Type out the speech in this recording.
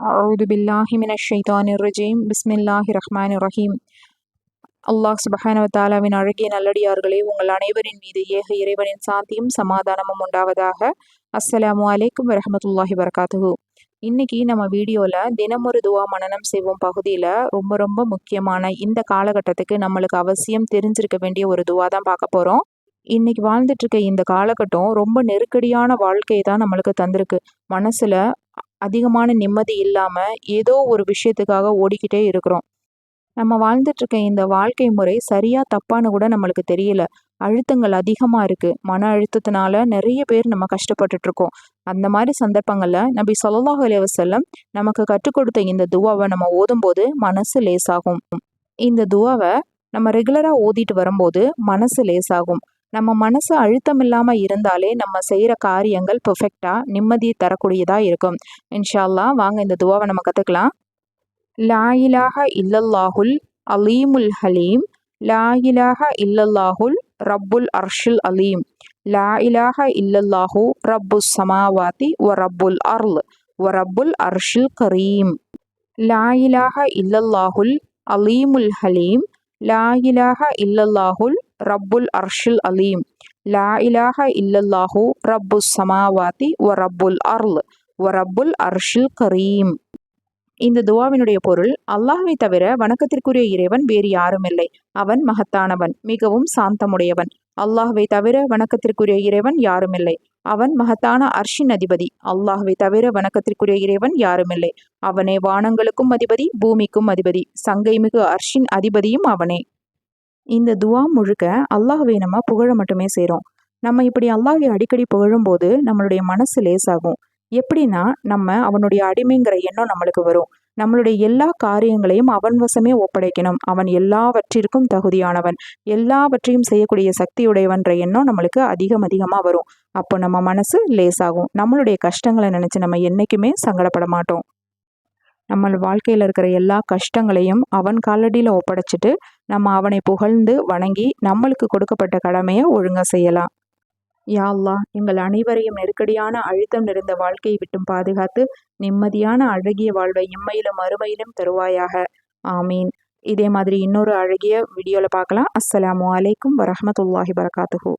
அஊது பில்லாஹி மினஷ் ஷைத்தானிர் ரஜீம். பிஸ்மில்லாஹிர் ரஹ்மானிர் ரஹீம். அல்லாஹ் சுப்ஹானஹு வ தஆலாவின் அழகிய நல்லடியார்களே, உங்கள் அனைவரின் மீது ஏக இறைவனின் சாந்தியும் சமாதானமும் உண்டாவதாக. அஸ்ஸலாமு அலைக்கும் வரஹ்மத்துல்லாஹி வபரகாத்துஹு. இன்னைக்கு நம்ம வீடியோவில் தினமொரு துவா மனனம் செய்வோம் பகுதியில் ரொம்ப ரொம்ப முக்கியமான இந்த காலகட்டத்துக்கு நம்மளுக்கு அவசியம் தெரிஞ்சிருக்க வேண்டிய ஒரு துவா தான் பார்க்க போகிறோம். இன்னைக்கு வாழ்ந்துட்டு இருக்க இந்த காலகட்டம் ரொம்ப நெருக்கடியான வாழ்க்கையை தான் நம்மளுக்கு தந்திருக்கு. மனசுல அதிகமான நிம்மதி இல்லாம ஏதோ ஒரு விஷயத்துக்காக ஓடிக்கிட்டே இருக்கிறோம். நம்ம வாழ்ந்துட்டு இருக்க இந்த வாழ்க்கை முறை சரியா தப்பான்னு கூட நம்மளுக்கு தெரியல. அழுத்தங்கள் அதிகமா இருக்கு. மன அழுத்தத்தினால நிறைய பேர் நம்ம கஷ்டப்பட்டுட்டு இருக்கோம். அந்த மாதிரி சந்தர்ப்பங்கள்ல நபி ஸல்லல்லாஹு அலைஹி வஸல்லம் நமக்கு கற்றுக் கொடுத்த இந்த துவாவை நம்ம ஓதும்போது மனசு லேசாகும். இந்த துவாவை நம்ம ரெகுலரா ஓதிட்டு வரும்போது மனசு லேசாகும். நம்ம மனசு அழுத்தம் இல்லாம இருந்தாலே நம்ம செய்யற காரியங்கள் பெர்ஃபெக்டா நிம்மதியை தரக்கூடியதா இருக்கும். இன்ஷா அல்லாஹ் வாங்க இந்த துவாவை நம்ம கத்துக்கலாம். லா இலாஹ இல்லல்லாஹுல் அலீமுல் ஹலீம். லா இலாஹ இல்லல்லாஹுல் ரப்புல் அர்ஷில் அலீம். லா இலாஹ இல்லல்லாஹு ரப்புஸ் சமாவாதி வ ரப்புல் அர்ல் வ ரப்புல் அர்ஷில் கரீம். லா இலாஹ இல்லல்லாஹுல் அலீமுல் ஹலீம். லா இலாஹ இல்லல்லாஹுல் ரப்புல் அர்ஷில் அலீம். லா இலாஹ இல்லல்லாஹு ரப்புஸ் சமாவாதி வ ரப்புல் அர்ல் வ ரப்புல் அர்ஷில் கரீம். இந்த துவாவினுடைய பொருள்: அல்லாஹ்வை தவிர வணக்கத்திற்குரிய இறைவன் வேறு யாரும் இல்லை. அவன் மகத்தானவன், மிகவும் சாந்தமுடையவன். அல்லாஹ்வை தவிர வணக்கத்திற்குரிய இறைவன் யாருமில்லை. அவன் மகத்தான அர்ஷின் அதிபதி. அல்லாஹ்வை தவிர வணக்கத்திற்குரிய இறைவன் யாருமில்லை. அவனே வானங்களுக்கும் அதிபதி, பூமிக்கும் அதிபதி. சங்கைமிகு அர்ஷின் அதிபதியும் அவனே. இந்த துவா முழுக்க அல்லாஹ்வை நம்ம புகழ மட்டுமே செய்கிறோம். நம்ம இப்படி அல்லாஹ்வை அடிக்கடி புகழும்போது நம்மளுடைய மனசு லேசாகும். எப்படின்னா, நம்ம அவனுடைய அடிமைங்கிற எண்ணம் நம்மளுக்கு வரும். நம்மளுடைய எல்லா காரியங்களையும் அவன் வசமே ஒப்படைக்கணும். அவன் எல்லாவற்றிற்கும் தகுதியானவன், எல்லாவற்றையும் செய்யக்கூடிய சக்தியுடையவன்ற எண்ணம் நம்மளுக்கு அதிகமாக வரும். அப்போ நம்ம மனசு லேசாகும். நம்மளுடைய கஷ்டங்களை நினச்சி நம்ம என்றைக்குமே சங்கடப்பட மாட்டோம். நம்ம வாழ்க்கையில் இருக்கிற எல்லா கஷ்டங்களையும் அவன் காலடியில் ஒப்படைச்சிட்டு நம்ம அவனை புகழ்ந்து வணங்கி நம்மளுக்கு கொடுக்கப்பட்ட கடமையை ஒழுங்காக செய்யலாம். யா அல்லாஹ், எங்கள் அனைவரையும் நெருக்கடியான அழுத்தம் நிறைந்த வாழ்க்கையை விட்டும் பாதுகாத்து நிம்மதியான அழகிய வாழ்வை இம்மையிலும் மறுமையிலும் தருவாயாக. ஆமீன். இதே மாதிரி இன்னொரு அழகிய வீடியோவில் பார்க்கலாம். அஸ்ஸலாமு அலைக்கும் வரஹ்மத்துல்லாஹி வபரகாத்துஹு.